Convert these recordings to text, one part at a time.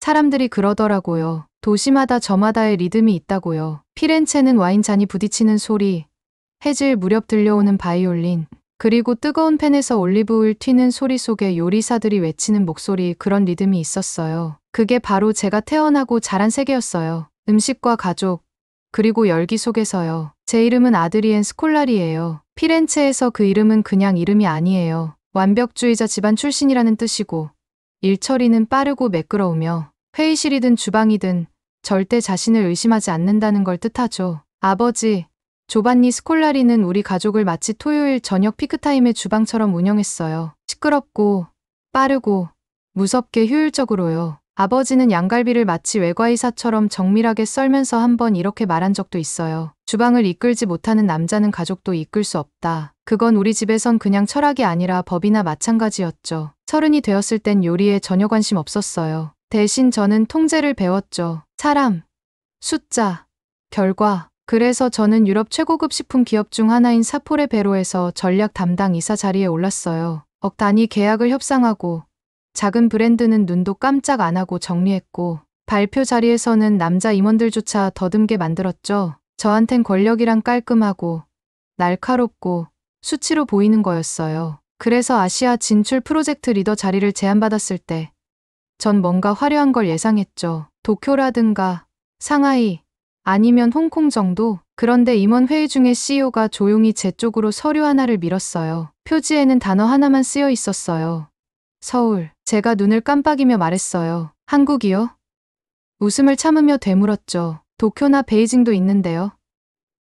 사람들이 그러더라고요. 도시마다 저마다의 리듬이 있다고요. 피렌체는 와인잔이 부딪히는 소리, 해질 무렵 들려오는 바이올린, 그리고 뜨거운 팬에서 올리브오일 튀는 소리 속에 요리사들이 외치는 목소리, 그런 리듬이 있었어요. 그게 바로 제가 태어나고 자란 세계였어요. 음식과 가족, 그리고 열기 속에서요. 제 이름은 아드리엔 스콜라리예요. 피렌체에서 그 이름은 그냥 이름이 아니에요. 완벽주의자 집안 출신이라는 뜻이고, 일처리는 빠르고 매끄러우며, 회의실이든 주방이든 절대 자신을 의심하지 않는다는 걸 뜻하죠. 아버지, 조반니 스콜라리는 우리 가족을 마치 토요일 저녁 피크타임의 주방처럼 운영했어요. 시끄럽고, 빠르고, 무섭게 효율적으로요. 아버지는 양갈비를 마치 외과의사처럼 정밀하게 썰면서 한번 이렇게 말한 적도 있어요. 주방을 이끌지 못하는 남자는 가족도 이끌 수 없다. 그건 우리 집에선 그냥 철학이 아니라 법이나 마찬가지였죠. 30이 되었을 땐 요리에 전혀 관심 없었어요. 대신 저는 통제를 배웠죠. 사람, 숫자, 결과. 그래서 저는 유럽 최고급 식품 기업 중 하나인 사포레 베로에서 전략 담당 이사 자리에 올랐어요. 억 단위 계약을 협상하고, 작은 브랜드는 눈도 깜짝 안 하고 정리했고, 발표 자리에서는 남자 임원들조차 더듬게 만들었죠. 저한텐 권력이란 깔끔하고, 날카롭고, 수치로 보이는 거였어요. 그래서 아시아 진출 프로젝트 리더 자리를 제안받았을 때, 전 뭔가 화려한 걸 예상했죠. 도쿄라든가, 상하이, 아니면 홍콩 정도? 그런데 임원 회의 중에 CEO가 조용히 제 쪽으로 서류 하나를 밀었어요. 표지에는 단어 하나만 쓰여 있었어요. 서울. 제가 눈을 깜빡이며 말했어요. 한국이요? 웃음을 참으며 되물었죠. 도쿄나 베이징도 있는데요.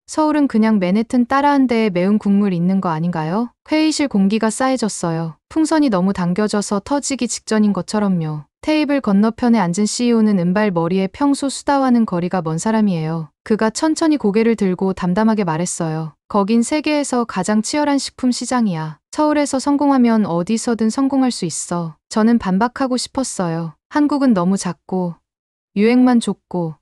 서울은 그냥 맨해튼 따라한 데에 매운 국물 있는 거 아닌가요? 회의실 공기가 싸해졌어요. 풍선이 너무 당겨져서 터지기 직전인 것처럼요. 테이블 건너편에 앉은 CEO는 은발 머리에 평소 수다와는 거리가 먼 사람이에요. 그가 천천히 고개를 들고 담담하게 말했어요. 거긴 세계에서 가장 치열한 식품 시장이야. 서울에서 성공하면 어디서든 성공할 수 있어. 저는 반박하고 싶었어요. 한국은 너무 작고, 유행만 좁고,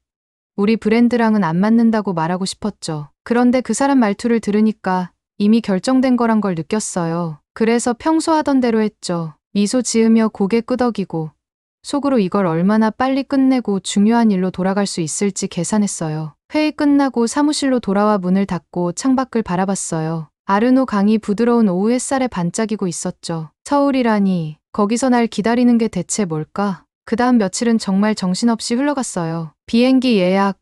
우리 브랜드랑은 안 맞는다고 말하고 싶었죠. 그런데 그 사람 말투를 들으니까 이미 결정된 거란 걸 느꼈어요. 그래서 평소 하던 대로 했죠. 미소 지으며 고개 끄덕이고, 속으로 이걸 얼마나 빨리 끝내고 중요한 일로 돌아갈 수 있을지 계산했어요. 회의 끝나고 사무실로 돌아와 문을 닫고 창밖을 바라봤어요. 아르노 강이 부드러운 오후 햇살에 반짝이고 있었죠. 서울이라니, 거기서 날 기다리는 게 대체 뭘까? 그 다음 며칠은 정말 정신없이 흘러갔어요. 비행기 예약,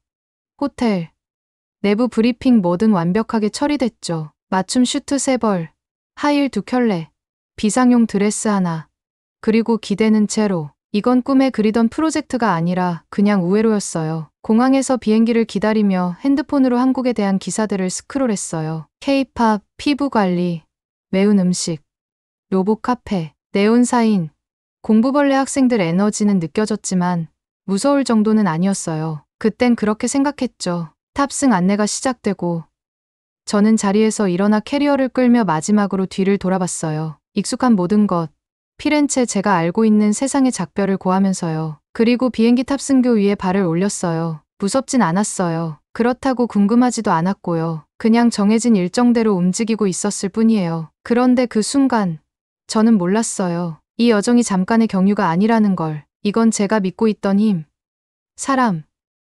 호텔, 내부 브리핑 뭐든 완벽하게 처리됐죠. 맞춤 슈트 3벌, 하이힐 2켤레, 비상용 드레스 하나, 그리고 기대는 제로. 이건 꿈에 그리던 프로젝트가 아니라 그냥 우회로였어요. 공항에서 비행기를 기다리며 핸드폰으로 한국에 대한 기사들을 스크롤했어요. K-팝, 피부관리, 매운 음식, 로봇 카페, 네온 사인, 공부벌레 학생들 에너지는 느껴졌지만 무서울 정도는 아니었어요. 그땐 그렇게 생각했죠. 탑승 안내가 시작되고 저는 자리에서 일어나 캐리어를 끌며 마지막으로 뒤를 돌아봤어요. 익숙한 모든 것, 피렌체 제가 알고 있는 세상의 작별을 고하면서요. 그리고 비행기 탑승교 위에 발을 올렸어요. 무섭진 않았어요. 그렇다고 궁금하지도 않았고요. 그냥 정해진 일정대로 움직이고 있었을 뿐이에요. 그런데 그 순간 저는 몰랐어요. 이 여정이 잠깐의 경유가 아니라는 걸. 이건 제가 믿고 있던 힘, 사람,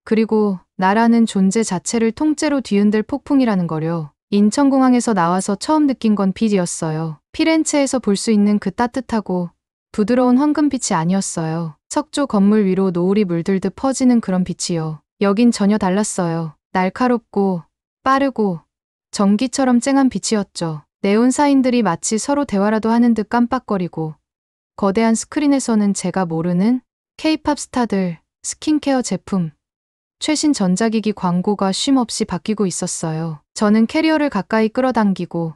그리고 나라는 존재 자체를 통째로 뒤흔들 폭풍이라는 거요. 인천공항에서 나와서 처음 느낀 건 빛이었어요. 피렌체에서 볼 수 있는 그 따뜻하고 부드러운 황금빛이 아니었어요. 석조 건물 위로 노을이 물들듯 퍼지는 그런 빛이요. 여긴 전혀 달랐어요. 날카롭고 빠르고 전기처럼 쨍한 빛이었죠. 네온 사인들이 마치 서로 대화라도 하는 듯 깜빡거리고 거대한 스크린에서는 제가 모르는 K-팝 스타들, 스킨케어 제품, 최신 전자기기 광고가 쉼없이 바뀌고 있었어요. 저는 캐리어를 가까이 끌어당기고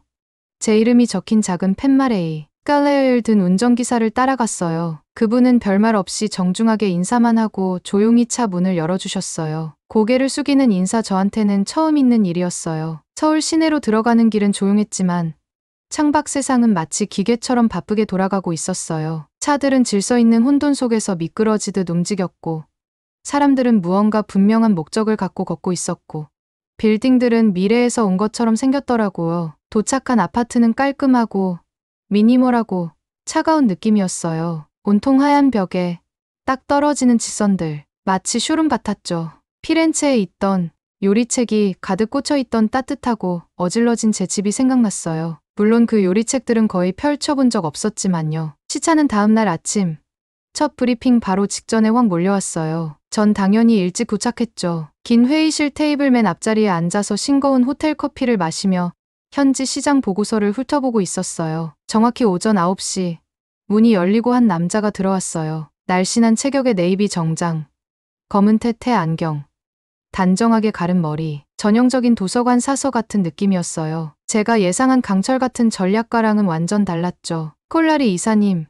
제 이름이 적힌 작은 팻말에 깔레어를 든 운전기사를 따라갔어요. 그분은 별말 없이 정중하게 인사만 하고 조용히 차 문을 열어주셨어요. 고개를 숙이는 인사 저한테는 처음 있는 일이었어요. 서울 시내로 들어가는 길은 조용했지만 창밖 세상은 마치 기계처럼 바쁘게 돌아가고 있었어요. 차들은 질서 있는 혼돈 속에서 미끄러지듯 움직였고 사람들은 무언가 분명한 목적을 갖고 걷고 있었고 빌딩들은 미래에서 온 것처럼 생겼더라고요. 도착한 아파트는 깔끔하고 미니멀하고 차가운 느낌이었어요. 온통 하얀 벽에 딱 떨어지는 직선들. 마치 쇼룸 같았죠. 피렌체에 있던 요리책이 가득 꽂혀있던 따뜻하고 어질러진 제 집이 생각났어요. 물론 그 요리책들은 거의 펼쳐본 적 없었지만요. 시차는 다음날 아침. 첫 브리핑 바로 직전에 확 몰려왔어요. 전 당연히 일찍 도착했죠. 긴 회의실 테이블 맨 앞자리에 앉아서 싱거운 호텔 커피를 마시며 현지 시장 보고서를 훑어보고 있었어요. 정확히 오전 9시 문이 열리고 한 남자가 들어왔어요. 날씬한 체격의 네이비 정장, 검은 테테 안경, 단정하게 가른 머리, 전형적인 도서관 사서 같은 느낌이었어요. 제가 예상한 강철 같은 전략가랑은 완전 달랐죠. 콜라리 이사님.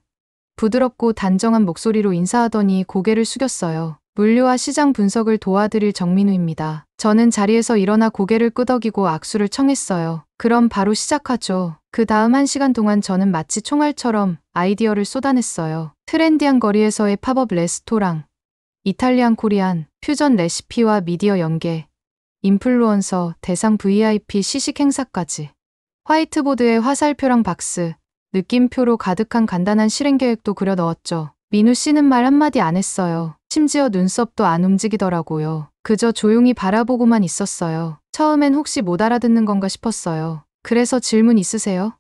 부드럽고 단정한 목소리로 인사하더니 고개를 숙였어요. 물류와 시장 분석을 도와드릴 정민우입니다. 저는 자리에서 일어나 고개를 끄덕이고 악수를 청했어요. 그럼 바로 시작하죠. 그 다음 1시간 동안 저는 마치 총알처럼 아이디어를 쏟아냈어요. 트렌디한 거리에서의 팝업 레스토랑, 이탈리안 코리안, 퓨전 레시피와 미디어 연계, 인플루언서, 대상 VIP 시식 행사까지. 화이트보드에 화살표랑 박스, 느낌표로 가득한 간단한 실행 계획도 그려 넣었죠. 민우 씨는 말 한마디 안 했어요. 심지어 눈썹도 안 움직이더라고요. 그저 조용히 바라보고만 있었어요. 처음엔 혹시 못 알아듣는 건가 싶었어요. 그래서 질문 있으세요?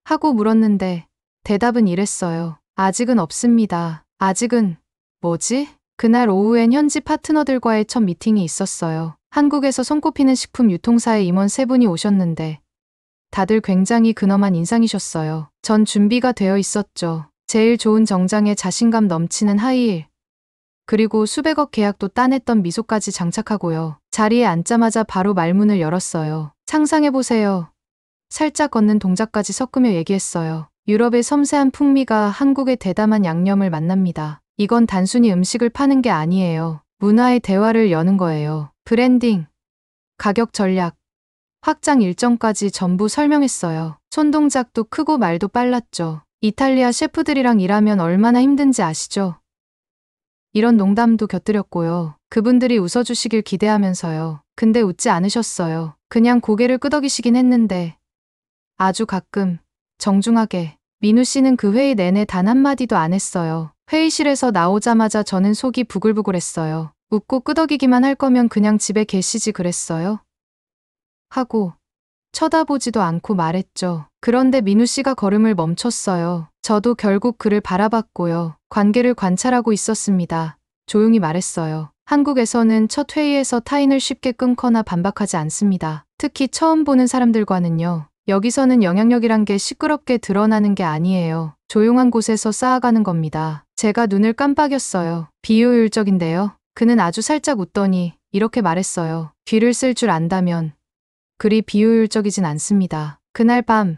하고 물었는데 대답은 이랬어요. 아직은 없습니다. 아직은 뭐지? 그날 오후엔 현지 파트너들과의 첫 미팅이 있었어요. 한국에서 손꼽히는 식품 유통사의 임원 3분이 오셨는데 다들 굉장히 근엄한 인상이셨어요. 전 준비가 되어 있었죠. 제일 좋은 정장에 자신감 넘치는 하이힐, 그리고 수백억 계약도 따냈던 미소까지 장착하고요. 자리에 앉자마자 바로 말문을 열었어요. 상상해보세요. 살짝 걷는 동작까지 섞으며 얘기했어요. 유럽의 섬세한 풍미가 한국의 대담한 양념을 만납니다. 이건 단순히 음식을 파는 게 아니에요. 문화의 대화를 여는 거예요. 브랜딩, 가격 전략, 확장 일정까지 전부 설명했어요. 손동작도 크고 말도 빨랐죠. 이탈리아 셰프들이랑 일하면 얼마나 힘든지 아시죠? 이런 농담도 곁들였고요. 그분들이 웃어주시길 기대하면서요. 근데 웃지 않으셨어요. 그냥 고개를 끄덕이시긴 했는데 아주 가끔 정중하게. 민우 씨는 그 회의 내내 단 한마디도 안 했어요. 회의실에서 나오자마자 저는 속이 부글부글했어요. 웃고 끄덕이기만 할 거면 그냥 집에 계시지 그랬어요? 하고 쳐다보지도 않고 말했죠. 그런데 민우 씨가 걸음을 멈췄어요. 저도 결국 그를 바라봤고요. 관계를 관찰하고 있었습니다. 조용히 말했어요. 한국에서는 첫 회의에서 타인을 쉽게 끊거나 반박하지 않습니다. 특히 처음 보는 사람들과는요. 여기서는 영향력이란 게 시끄럽게 드러나는 게 아니에요. 조용한 곳에서 쌓아가는 겁니다. 제가 눈을 깜빡였어요. 비효율적인데요. 그는 아주 살짝 웃더니 이렇게 말했어요. 귀를 쓸 줄 안다면 그리 비효율적이진 않습니다. 그날 밤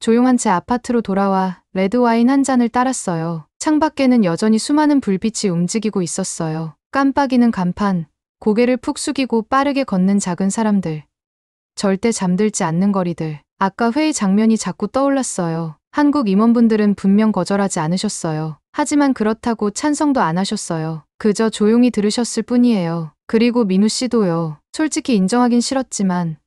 조용한 제 아파트로 돌아와 레드와인 한 잔을 따랐어요. 창밖에는 여전히 수많은 불빛이 움직이고 있었어요. 깜빡이는 간판, 고개를 푹 숙이고 빠르게 걷는 작은 사람들, 절대 잠들지 않는 거리들. 아까 회의 장면이 자꾸 떠올랐어요. 한국 임원분들은 분명 거절하지 않으셨어요. 하지만 그렇다고 찬성도 안 하셨어요. 그저 조용히 들으셨을 뿐이에요. 그리고 민우 씨도요. 솔직히 인정하긴 싫었지만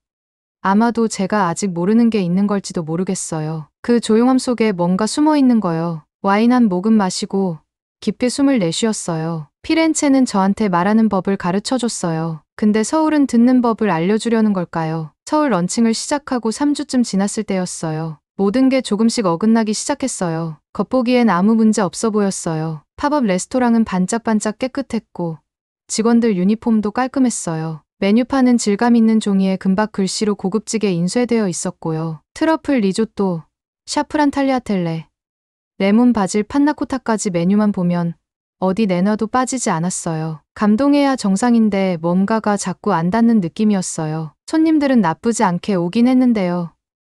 아마도 제가 아직 모르는 게 있는 걸지도 모르겠어요. 그 조용함 속에 뭔가 숨어 있는 거요. 와인 한 모금 마시고 깊게 숨을 내쉬었어요. 피렌체는 저한테 말하는 법을 가르쳐줬어요. 근데 서울은 듣는 법을 알려주려는 걸까요? 서울 런칭을 시작하고 3주쯤 지났을 때였어요. 모든 게 조금씩 어긋나기 시작했어요. 겉보기엔 아무 문제 없어 보였어요. 팝업 레스토랑은 반짝반짝 깨끗했고 직원들 유니폼도 깔끔했어요. 메뉴판은 질감 있는 종이에 금박 글씨로 고급지게 인쇄되어 있었고요. 트러플 리조또, 샤프란 탈리아텔레, 레몬 바질 판나코타까지 메뉴만 보면 어디 내놔도 빠지지 않았어요. 감동해야 정상인데 뭔가가 자꾸 안 닿는 느낌이었어요. 손님들은 나쁘지 않게 오긴 했는데요.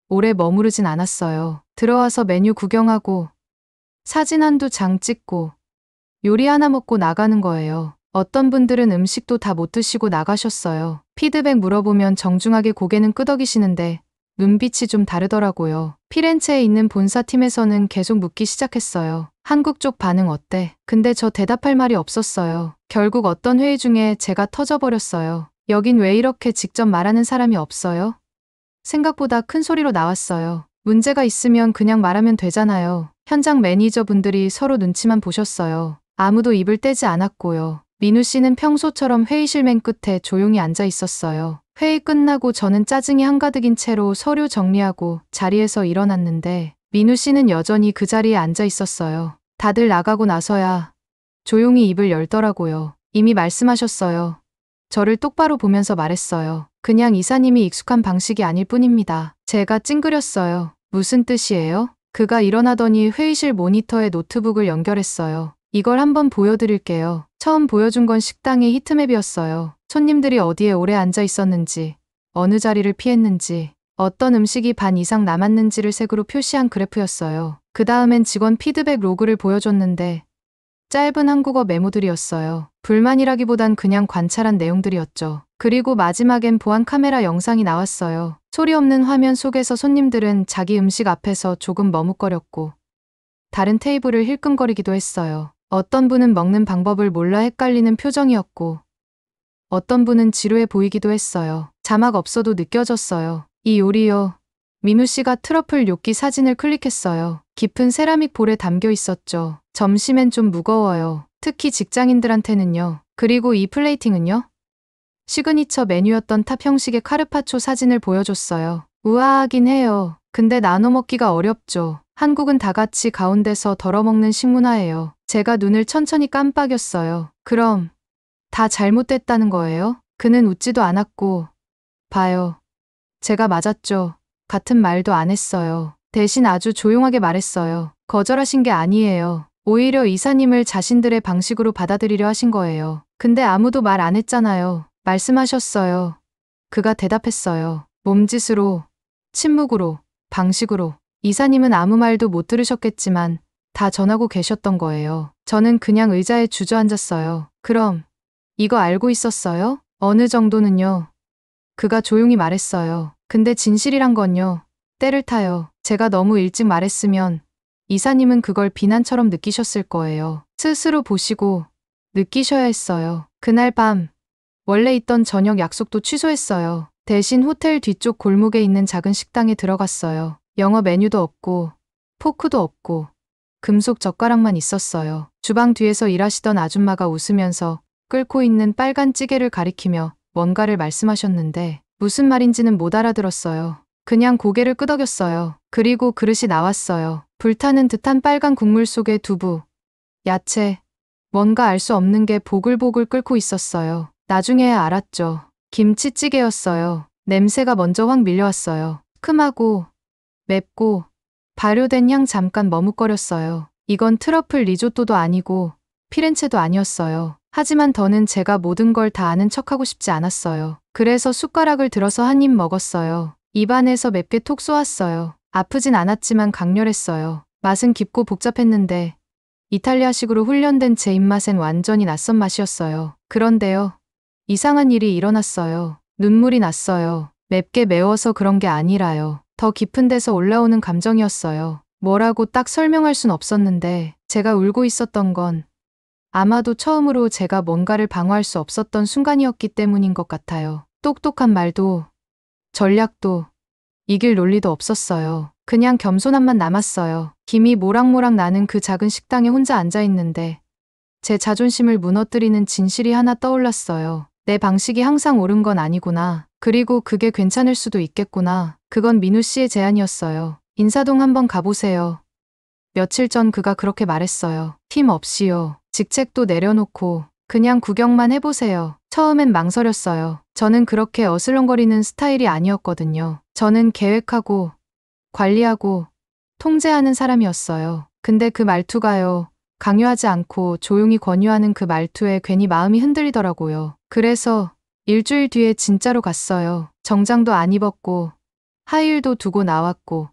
오래 머무르진 않았어요. 들어와서 메뉴 구경하고 사진 한두 장 찍고 요리 하나 먹고 나가는 거예요. 어떤 분들은 음식도 다 못 드시고 나가셨어요. 피드백 물어보면 정중하게 고개는 끄덕이시는데 눈빛이 좀 다르더라고요. 피렌체에 있는 본사팀에서는 계속 묻기 시작했어요. 한국 쪽 반응 어때? 근데 저 대답할 말이 없었어요. 결국 어떤 회의 중에 제가 터져버렸어요. 여긴 왜 이렇게 직접 말하는 사람이 없어요? 생각보다 큰 소리로 나왔어요. 문제가 있으면 그냥 말하면 되잖아요. 현장 매니저분들이 서로 눈치만 보셨어요. 아무도 입을 떼지 않았고요. 민우 씨는 평소처럼 회의실 맨 끝에 조용히 앉아 있었어요. 회의 끝나고 저는 짜증이 한가득인 채로 서류 정리하고 자리에서 일어났는데 민우 씨는 여전히 그 자리에 앉아 있었어요. 다들 나가고 나서야 조용히 입을 열더라고요. 이미 말씀하셨어요. 저를 똑바로 보면서 말했어요. 그냥 이사님이 익숙한 방식이 아닐 뿐입니다. 제가 찡그렸어요. 무슨 뜻이에요? 그가 일어나더니 회의실 모니터에 노트북을 연결했어요. 이걸 한번 보여드릴게요. 처음 보여준 건 식당의 히트맵이었어요. 손님들이 어디에 오래 앉아 있었는지, 어느 자리를 피했는지, 어떤 음식이 반 이상 남았는지를 색으로 표시한 그래프였어요. 그 다음엔 직원 피드백 로그를 보여줬는데 짧은 한국어 메모들이었어요. 불만이라기보단 그냥 관찰한 내용들이었죠. 그리고 마지막엔 보안 카메라 영상이 나왔어요. 소리 없는 화면 속에서 손님들은 자기 음식 앞에서 조금 머뭇거렸고 다른 테이블을 힐끔거리기도 했어요. 어떤 분은 먹는 방법을 몰라 헷갈리는 표정이었고 어떤 분은 지루해 보이기도 했어요. 자막 없어도 느껴졌어요. 이 요리요. 민우 씨가 트러플 뇨끼 사진을 클릭했어요. 깊은 세라믹 볼에 담겨 있었죠. 점심엔 좀 무거워요. 특히 직장인들한테는요. 그리고 이 플레이팅은요? 시그니처 메뉴였던 탑 형식의 카르파초 사진을 보여줬어요. 우아하긴 해요. 근데 나눠 먹기가 어렵죠. 한국은 다 같이 가운데서 덜어먹는 식문화예요. 제가 눈을 천천히 깜빡였어요. 그럼 다 잘못됐다는 거예요? 그는 웃지도 않았고 봐요. 제가 맞았죠. 같은 말도 안 했어요. 대신 아주 조용하게 말했어요. 거절하신 게 아니에요. 오히려 이사님을 자신들의 방식으로 받아들이려 하신 거예요. 근데 아무도 말 안 했잖아요. 말씀하셨어요. 그가 대답했어요. 몸짓으로, 침묵으로, 방식으로. 이사님은 아무 말도 못 들으셨겠지만 다 전하고 계셨던 거예요. 저는 그냥 의자에 주저앉았어요. 그럼 이거 알고 있었어요? 어느 정도는요. 그가 조용히 말했어요. 근데 진실이란 건요. 때를 타요. 제가 너무 일찍 말했으면 이사님은 그걸 비난처럼 느끼셨을 거예요. 스스로 보시고 느끼셔야 했어요. 그날 밤 원래 있던 저녁 약속도 취소했어요. 대신 호텔 뒤쪽 골목에 있는 작은 식당에 들어갔어요. 영어 메뉴도 없고 포크도 없고 금속 젓가락만 있었어요. 주방 뒤에서 일하시던 아줌마가 웃으면서 끓고 있는 빨간 찌개를 가리키며 뭔가를 말씀하셨는데 무슨 말인지는 못 알아들었어요. 그냥 고개를 끄덕였어요. 그리고 그릇이 나왔어요. 불타는 듯한 빨간 국물 속에 두부, 야채, 뭔가 알 수 없는 게 보글보글 끓고 있었어요. 나중에야 알았죠. 김치찌개였어요. 냄새가 먼저 확 밀려왔어요. 시큼하고 맵고 발효된 향 잠깐 머뭇거렸어요. 이건 트러플 리조또도 아니고 피렌체도 아니었어요. 하지만 더는 제가 모든 걸 다 아는 척하고 싶지 않았어요. 그래서 숟가락을 들어서 한 입 먹었어요. 입안에서 맵게 톡 쏘았어요. 아프진 않았지만 강렬했어요. 맛은 깊고 복잡했는데 이탈리아식으로 훈련된 제 입맛엔 완전히 낯선 맛이었어요. 그런데요. 이상한 일이 일어났어요. 눈물이 났어요. 맵게 매워서 그런 게 아니라요. 더 깊은 데서 올라오는 감정이었어요. 뭐라고 딱 설명할 순 없었는데 제가 울고 있었던 건 아마도 처음으로 제가 뭔가를 방어할 수 없었던 순간이었기 때문인 것 같아요. 똑똑한 말도 전략도 이길 논리도 없었어요. 그냥 겸손함만 남았어요. 김이 모락모락 나는 그 작은 식당에 혼자 앉아있는데 제 자존심을 무너뜨리는 진실이 하나 떠올랐어요. 내 방식이 항상 옳은 건 아니구나. 그리고 그게 괜찮을 수도 있겠구나. 그건 민우 씨의 제안이었어요. 인사동 한번 가보세요. 며칠 전 그가 그렇게 말했어요. 팀 없이요. 직책도 내려놓고 그냥 구경만 해보세요. 처음엔 망설였어요. 저는 그렇게 어슬렁거리는 스타일이 아니었거든요. 저는 계획하고 관리하고 통제하는 사람이었어요. 근데 그 말투가요. 강요하지 않고 조용히 권유하는 그 말투에 괜히 마음이 흔들리더라고요. 그래서 일주일 뒤에 진짜로 갔어요. 정장도 안 입었고 하이힐도 두고 나왔고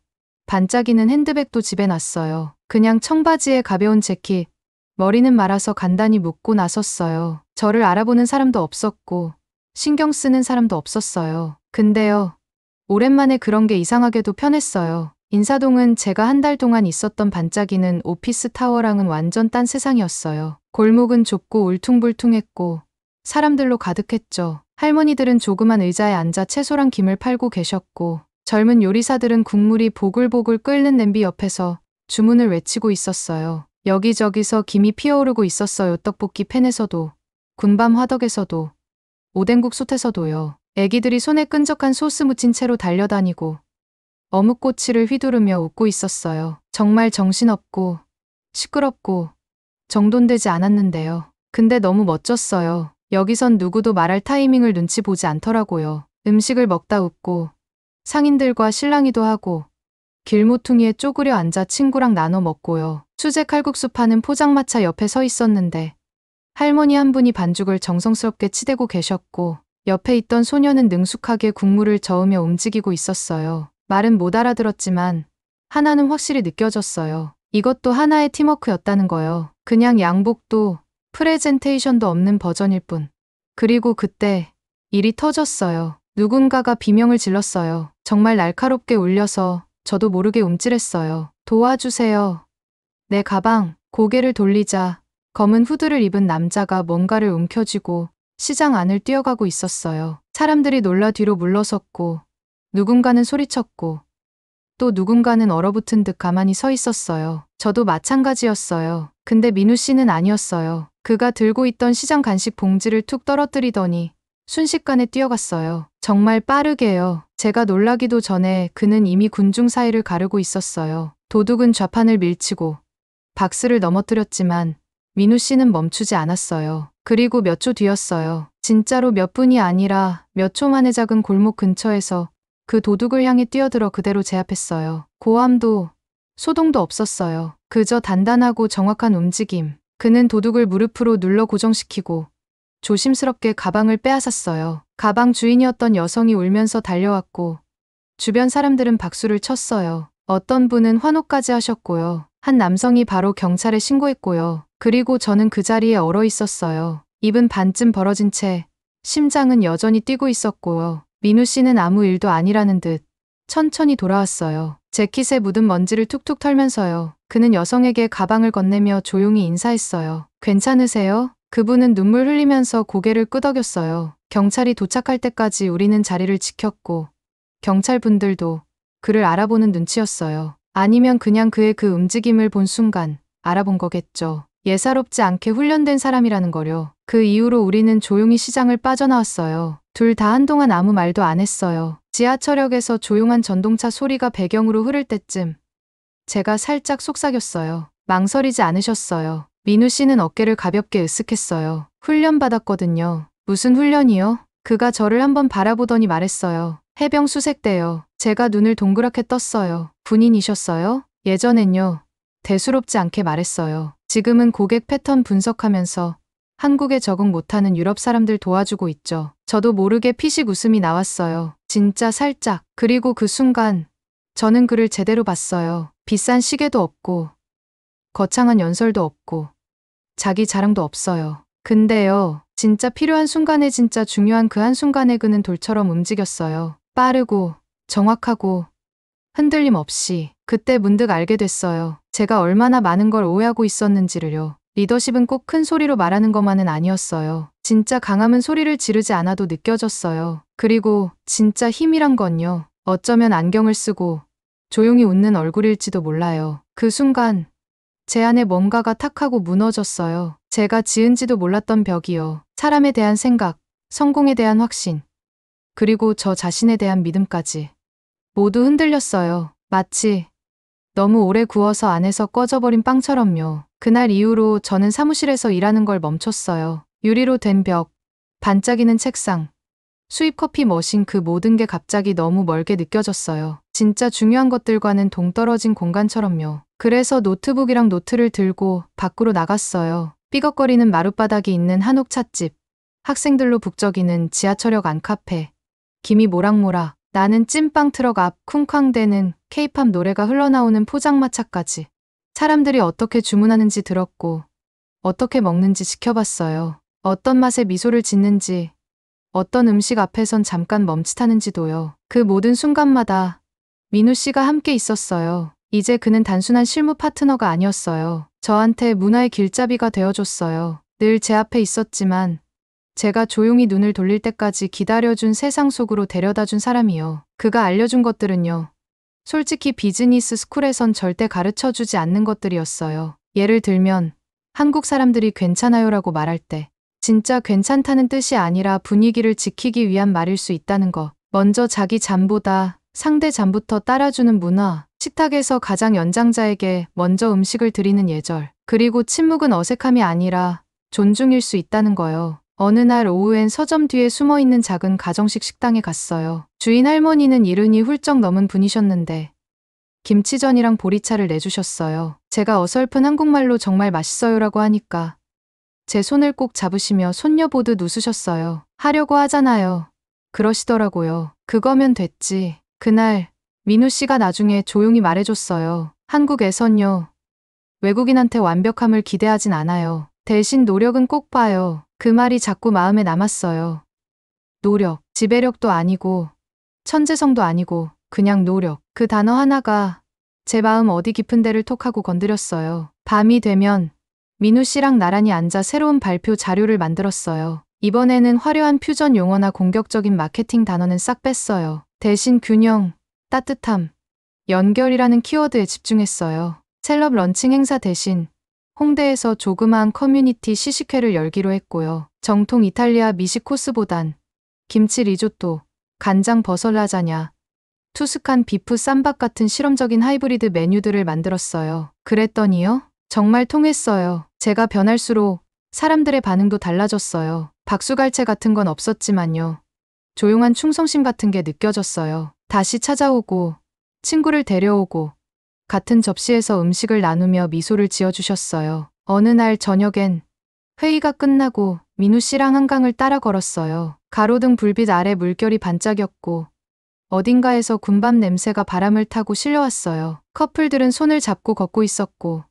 반짝이는 핸드백도 집에 놨어요. 그냥 청바지에 가벼운 재킷, 머리는 말아서 간단히 묶고 나섰어요. 저를 알아보는 사람도 없었고 신경 쓰는 사람도 없었어요. 근데요. 오랜만에 그런 게 이상하게도 편했어요. 인사동은 제가 한 달 동안 있었던 반짝이는 오피스 타워랑은 완전 딴 세상이었어요. 골목은 좁고 울퉁불퉁했고 사람들로 가득했죠. 할머니들은 조그만 의자에 앉아 채소랑 김을 팔고 계셨고 젊은 요리사들은 국물이 보글보글 끓는 냄비 옆에서 주문을 외치고 있었어요. 여기저기서 김이 피어오르고 있었어요. 떡볶이 팬에서도, 군밤 화덕에서도, 오뎅국 솥에서도요. 애기들이 손에 끈적한 소스 묻힌 채로 달려다니고 어묵꼬치를 휘두르며 웃고 있었어요. 정말 정신없고 시끄럽고 정돈되지 않았는데요. 근데 너무 멋졌어요. 여기선 누구도 말할 타이밍을 눈치 보지 않더라고요. 음식을 먹다 웃고 상인들과 실랑이도 하고 길모퉁이에 쪼그려 앉아 친구랑 나눠 먹고요. 수제 칼국수 파는 포장마차 옆에 서 있었는데 할머니 한 분이 반죽을 정성스럽게 치대고 계셨고 옆에 있던 소녀는 능숙하게 국물을 저으며 움직이고 있었어요. 말은 못 알아들었지만 하나는 확실히 느껴졌어요. 이것도 하나의 팀워크였다는 거요. 그냥 양복도 프레젠테이션도 없는 버전일 뿐. 그리고 그때 일이 터졌어요. 누군가가 비명을 질렀어요. 정말 날카롭게 울려서 저도 모르게 움찔했어요. 도와주세요. 내 가방. 고개를 돌리자 검은 후드를 입은 남자가 뭔가를 움켜쥐고 시장 안을 뛰어가고 있었어요. 사람들이 놀라 뒤로 물러섰고 누군가는 소리쳤고 또 누군가는 얼어붙은 듯 가만히 서 있었어요. 저도 마찬가지였어요. 근데 민우 씨는 아니었어요. 그가 들고 있던 시장 간식 봉지를 툭 떨어뜨리더니 순식간에 뛰어갔어요. 정말 빠르게요. 제가 놀라기도 전에 그는 이미 군중 사이를 가르고 있었어요. 도둑은 좌판을 밀치고 박스를 넘어뜨렸지만 민우 씨는 멈추지 않았어요. 그리고 몇 초 뒤였어요. 진짜로 몇 분이 아니라 몇 초 만에 작은 골목 근처에서 그 도둑을 향해 뛰어들어 그대로 제압했어요. 고함도 소동도 없었어요. 그저 단단하고 정확한 움직임. 그는 도둑을 무릎으로 눌러 고정시키고 조심스럽게 가방을 빼앗았어요. 가방 주인이었던 여성이 울면서 달려왔고 주변 사람들은 박수를 쳤어요. 어떤 분은 환호까지 하셨고요. 한 남성이 바로 경찰에 신고했고요. 그리고 저는 그 자리에 얼어 있었어요. 입은 반쯤 벌어진 채 심장은 여전히 뛰고 있었고요. 민우 씨는 아무 일도 아니라는 듯 천천히 돌아왔어요. 재킷에 묻은 먼지를 툭툭 털면서요. 그는 여성에게 가방을 건네며 조용히 인사했어요. 괜찮으세요? 그분은 눈물 흘리면서 고개를 끄덕였어요. 경찰이 도착할 때까지 우리는 자리를 지켰고 경찰분들도 그를 알아보는 눈치였어요. 아니면 그냥 그의 그 움직임을 본 순간 알아본 거겠죠. 예사롭지 않게 훈련된 사람이라는 거요. 그 이후로 우리는 조용히 시장을 빠져나왔어요. 둘 다 한동안 아무 말도 안 했어요. 지하철역에서 조용한 전동차 소리가 배경으로 흐를 때쯤 제가 살짝 속삭였어요. 망설이지 않으셨어요. 민우 씨는 어깨를 가볍게 으쓱했어요. 훈련 받았거든요. 무슨 훈련이요? 그가 저를 한번 바라보더니 말했어요. 해병 수색대요. 제가 눈을 동그랗게 떴어요. 군인이셨어요? 예전엔요. 대수롭지 않게 말했어요. 지금은 고객 패턴 분석하면서 한국에 적응 못하는 유럽 사람들 도와주고 있죠. 저도 모르게 피식 웃음이 나왔어요. 진짜 살짝. 그리고 그 순간 저는 그를 제대로 봤어요. 비싼 시계도 없고 거창한 연설도 없고 자기 자랑도 없어요. 근데요. 진짜 필요한 순간에 진짜 중요한 그 한순간에 그는 돌처럼 움직였어요. 빠르고 정확하고 흔들림 없이. 그때 문득 알게 됐어요. 제가 얼마나 많은 걸 오해하고 있었는지를요. 리더십은 꼭 큰 소리로 말하는 것만은 아니었어요. 진짜 강함은 소리를 지르지 않아도 느껴졌어요. 그리고 진짜 힘이란 건요. 어쩌면 안경을 쓰고 조용히 웃는 얼굴일지도 몰라요. 그 순간 제 안에 뭔가가 탁 하고 무너졌어요. 제가 지은지도 몰랐던 벽이요. 사람에 대한 생각, 성공에 대한 확신, 그리고 저 자신에 대한 믿음까지 모두 흔들렸어요. 마치 너무 오래 구워서 안에서 꺼져버린 빵처럼요. 그날 이후로 저는 사무실에서 일하는 걸 멈췄어요. 유리로 된 벽, 반짝이는 책상, 수입 커피 머신 그 모든 게 갑자기 너무 멀게 느껴졌어요. 진짜 중요한 것들과는 동떨어진 공간처럼요. 그래서 노트북이랑 노트를 들고 밖으로 나갔어요. 삐걱거리는 마룻바닥이 있는 한옥 찻집, 학생들로 북적이는 지하철역 안 카페, 김이 모락모락, 나는 찐빵 트럭 앞 쿵쾅대는 케이팝 노래가 흘러나오는 포장마차까지 사람들이 어떻게 주문하는지 들었고 어떻게 먹는지 지켜봤어요. 어떤 맛에 미소를 짓는지, 어떤 음식 앞에선 잠깐 멈칫하는지도요. 그 모든 순간마다 민우 씨가 함께 있었어요. 이제 그는 단순한 실무 파트너가 아니었어요. 저한테 문화의 길잡이가 되어줬어요. 늘 제 앞에 있었지만 제가 조용히 눈을 돌릴 때까지 기다려준 세상 속으로 데려다준 사람이요. 그가 알려준 것들은요. 솔직히 비즈니스 스쿨에선 절대 가르쳐주지 않는 것들이었어요. 예를 들면 한국 사람들이 괜찮아요라고 말할 때 진짜 괜찮다는 뜻이 아니라 분위기를 지키기 위한 말일 수 있다는 거. 먼저 자기 잠보다 상대 잠부터 따라주는 문화, 식탁에서 가장 연장자에게 먼저 음식을 드리는 예절, 그리고 침묵은 어색함이 아니라 존중일 수 있다는 거요. 어느 날 오후엔 서점 뒤에 숨어있는 작은 가정식 식당에 갔어요. 주인 할머니는 이른이 훌쩍 넘은 분이셨는데 김치전이랑 보리차를 내주셨어요. 제가 어설픈 한국말로 정말 맛있어요라고 하니까 제 손을 꼭 잡으시며 손녀 보듯 웃으셨어요. 하려고 하잖아요. 그러시더라고요. 그거면 됐지. 그날 민우 씨가 나중에 조용히 말해줬어요. 한국에선요. 외국인한테 완벽함을 기대하진 않아요. 대신 노력은 꼭 봐요. 그 말이 자꾸 마음에 남았어요. 노력, 지배력도 아니고 천재성도 아니고 그냥 노력. 그 단어 하나가 제 마음 어디 깊은 데를 톡하고 건드렸어요. 밤이 되면 민우 씨랑 나란히 앉아 새로운 발표 자료를 만들었어요. 이번에는 화려한 퓨전 용어나 공격적인 마케팅 단어는 싹 뺐어요. 대신 균형, 따뜻함, 연결이라는 키워드에 집중했어요. 셀럽 런칭 행사 대신 홍대에서 조그마한 커뮤니티 시식회를 열기로 했고요. 정통 이탈리아 미식 코스보단 김치 리조또, 간장 버섯 라자냐, 투스칸 비프 쌈밥 같은 실험적인 하이브리드 메뉴들을 만들었어요. 그랬더니요. 정말 통했어요. 제가 변할수록 사람들의 반응도 달라졌어요. 박수갈채 같은 건 없었지만요. 조용한 충성심 같은 게 느껴졌어요. 다시 찾아오고 친구를 데려오고 같은 접시에서 음식을 나누며 미소를 지어주셨어요. 어느 날 저녁엔 회의가 끝나고 민우 씨랑 한강을 따라 걸었어요. 가로등 불빛 아래 물결이 반짝였고 어딘가에서 군밤 냄새가 바람을 타고 실려왔어요. 커플들은 손을 잡고 걷고 있었고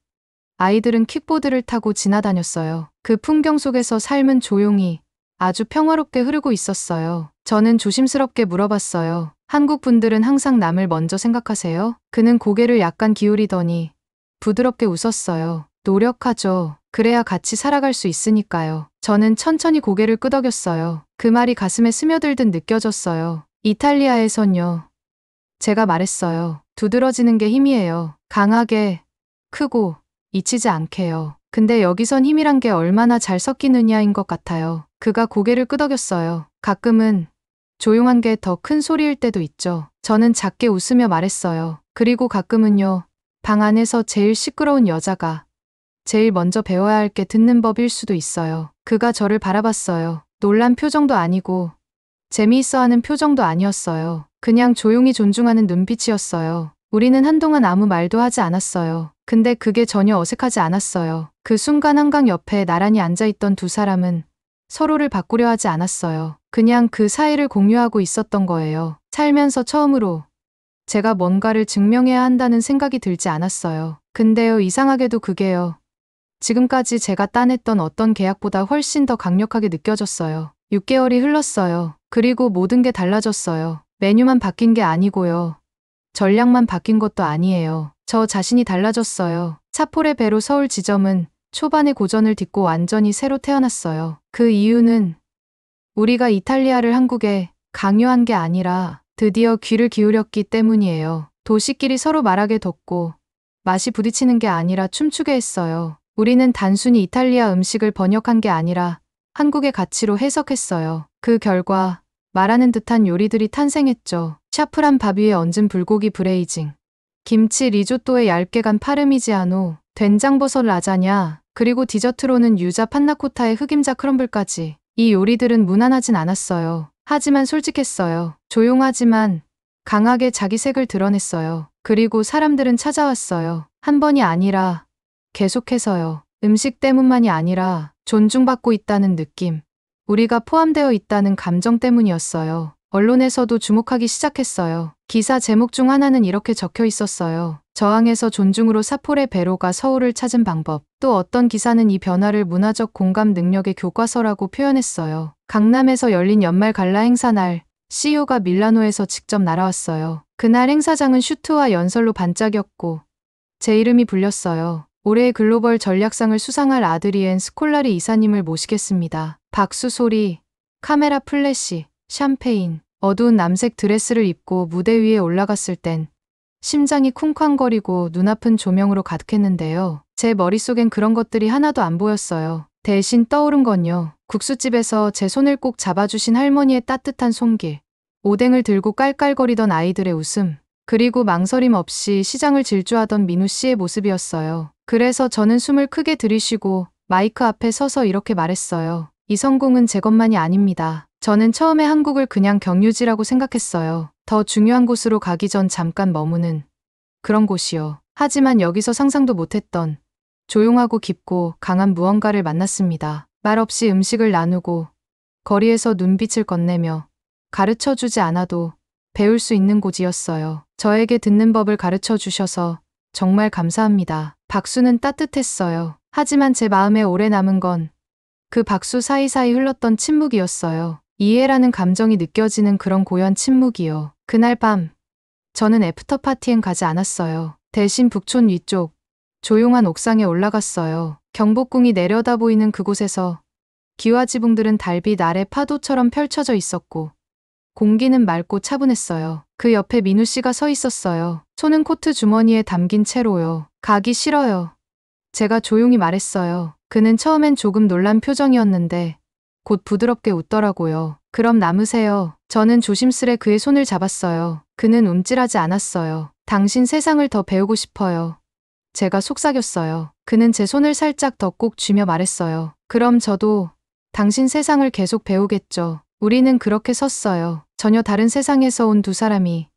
아이들은 킥보드를 타고 지나다녔어요. 그 풍경 속에서 삶은 조용히 아주 평화롭게 흐르고 있었어요. 저는 조심스럽게 물어봤어요. 한국 분들은 항상 남을 먼저 생각하세요? 그는 고개를 약간 기울이더니 부드럽게 웃었어요. 노력하죠. 그래야 같이 살아갈 수 있으니까요. 저는 천천히 고개를 끄덕였어요. 그 말이 가슴에 스며들듯 느껴졌어요. 이탈리아에선요. 제가 말했어요. 두드러지는 게 힘이에요. 강하게, 크고, 잊히지 않게요. 근데 여기선 힘이란 게 얼마나 잘 섞이느냐인 것 같아요. 그가 고개를 끄덕였어요. 가끔은 조용한 게 더 큰 소리일 때도 있죠. 저는 작게 웃으며 말했어요. 그리고 가끔은요. 방 안에서 제일 시끄러운 여자가 제일 먼저 배워야 할 게 듣는 법일 수도 있어요. 그가 저를 바라봤어요. 놀란 표정도 아니고 재미있어하는 표정도 아니었어요. 그냥 조용히 존중하는 눈빛이었어요. 우리는 한동안 아무 말도 하지 않았어요. 근데 그게 전혀 어색하지 않았어요. 그 순간 한강 옆에 나란히 앉아있던 두 사람은 서로를 바꾸려 하지 않았어요. 그냥 그 사이를 공유하고 있었던 거예요. 살면서 처음으로 제가 뭔가를 증명해야 한다는 생각이 들지 않았어요. 근데요, 이상하게도 그게요. 지금까지 제가 따냈던 어떤 계약보다 훨씬 더 강력하게 느껴졌어요. 6개월이 흘렀어요. 그리고 모든 게 달라졌어요. 메뉴만 바뀐 게 아니고요. 전략만 바뀐 것도 아니에요. 저 자신이 달라졌어요. 차폴의 배로 서울 지점은 초반의 고전을 딛고 완전히 새로 태어났어요. 그 이유는 우리가 이탈리아를 한국에 강요한 게 아니라 드디어 귀를 기울였기 때문이에요. 도시끼리 서로 말하게 뒀고 맛이 부딪히는 게 아니라 춤추게 했어요. 우리는 단순히 이탈리아 음식을 번역한 게 아니라 한국의 가치로 해석했어요. 그 결과 말하는 듯한 요리들이 탄생했죠. 샤프란 밥 위에 얹은 불고기 브레이징, 김치 리조또에 얇게 간 파르미지아노, 된장버섯 라자냐, 그리고 디저트로는 유자 판나코타의 흑임자 크럼블까지. 이 요리들은 무난하진 않았어요. 하지만 솔직했어요. 조용하지만 강하게 자기 색을 드러냈어요. 그리고 사람들은 찾아왔어요. 한 번이 아니라 계속해서요. 음식 때문만이 아니라 존중받고 있다는 느낌, 우리가 포함되어 있다는 감정 때문이었어요. 언론에서도 주목하기 시작했어요. 기사 제목 중 하나는 이렇게 적혀 있었어요. 저항에서 존중으로 사폴의 배로가 서울을 찾은 방법. 또 어떤 기사는 이 변화를 문화적 공감 능력의 교과서라고 표현했어요. 강남에서 열린 연말 갈라 행사 날 CEO가 밀라노에서 직접 날아왔어요. 그날 행사장은 슈트와 연설로 반짝였고 제 이름이 불렸어요. 올해의 글로벌 전략상을 수상할 아드리엔 스콜라리 이사님을 모시겠습니다. 박수 소리, 카메라 플래시, 샴페인, 어두운 남색 드레스를 입고 무대 위에 올라갔을 땐 심장이 쿵쾅거리고 눈앞은 조명으로 가득했는데요. 제 머릿속엔 그런 것들이 하나도 안 보였어요. 대신 떠오른 건요. 국수집에서 제 손을 꼭 잡아주신 할머니의 따뜻한 손길, 오뎅을 들고 깔깔거리던 아이들의 웃음, 그리고 망설임 없이 시장을 질주하던 민우 씨의 모습이었어요. 그래서 저는 숨을 크게 들이쉬고 마이크 앞에 서서 이렇게 말했어요. 이 성공은 제 것만이 아닙니다. 저는 처음에 한국을 그냥 경유지라고 생각했어요. 더 중요한 곳으로 가기 전 잠깐 머무는 그런 곳이요. 하지만 여기서 상상도 못했던 조용하고 깊고 강한 무언가를 만났습니다. 말없이 음식을 나누고 거리에서 눈빛을 건네며 가르쳐주지 않아도 배울 수 있는 곳이었어요. 저에게 듣는 법을 가르쳐 주셔서 정말 감사합니다. 박수는 따뜻했어요. 하지만 제 마음에 오래 남은 건 그 박수 사이사이 흘렀던 침묵이었어요. 이해라는 감정이 느껴지는 그런 고요한 침묵이요. 그날 밤 저는 애프터 파티엔 가지 않았어요. 대신 북촌 위쪽 조용한 옥상에 올라갔어요. 경복궁이 내려다 보이는 그곳에서 기와지붕들은 달빛 아래 파도처럼 펼쳐져 있었고 공기는 맑고 차분했어요. 그 옆에 민우 씨가 서 있었어요. 손은 코트 주머니에 담긴 채로요. 가기 싫어요. 제가 조용히 말했어요. 그는 처음엔 조금 놀란 표정이었는데 곧 부드럽게 웃더라고요. 그럼 남으세요. 저는 조심스레 그의 손을 잡았어요. 그는 움찔하지 않았어요. 당신 세상을 더 배우고 싶어요. 제가 속삭였어요. 그는 제 손을 살짝 더 꼭 쥐며 말했어요. 그럼 저도 당신 세상을 계속 배우겠죠. 우리는 그렇게 섰어요. 전혀 다른 세상에서 온 두 사람이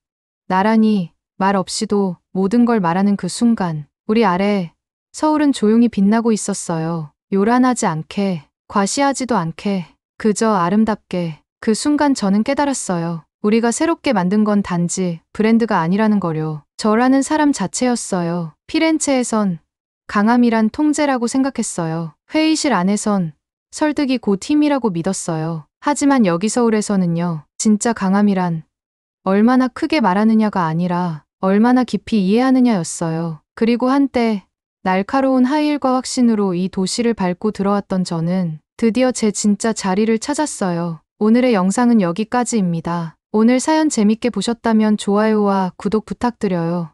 나란히 말 없이도 모든 걸 말하는 그 순간 우리 아래 서울은 조용히 빛나고 있었어요. 요란하지 않게, 과시하지도 않게, 그저 아름답게. 그 순간 저는 깨달았어요. 우리가 새롭게 만든 건 단지 브랜드가 아니라는 거요. 저라는 사람 자체였어요. 피렌체에선 강함이란 통제라고 생각했어요. 회의실 안에선 설득이 곧 힘이라고 믿었어요. 하지만 여기 서울에서는요. 진짜 강함이란 얼마나 크게 말하느냐가 아니라 얼마나 깊이 이해하느냐였어요. 그리고 한때 날카로운 하이힐과 확신으로 이 도시를 밟고 들어왔던 저는 드디어 제 진짜 자리를 찾았어요. 오늘의 영상은 여기까지입니다. 오늘 사연 재밌게 보셨다면 좋아요와 구독 부탁드려요.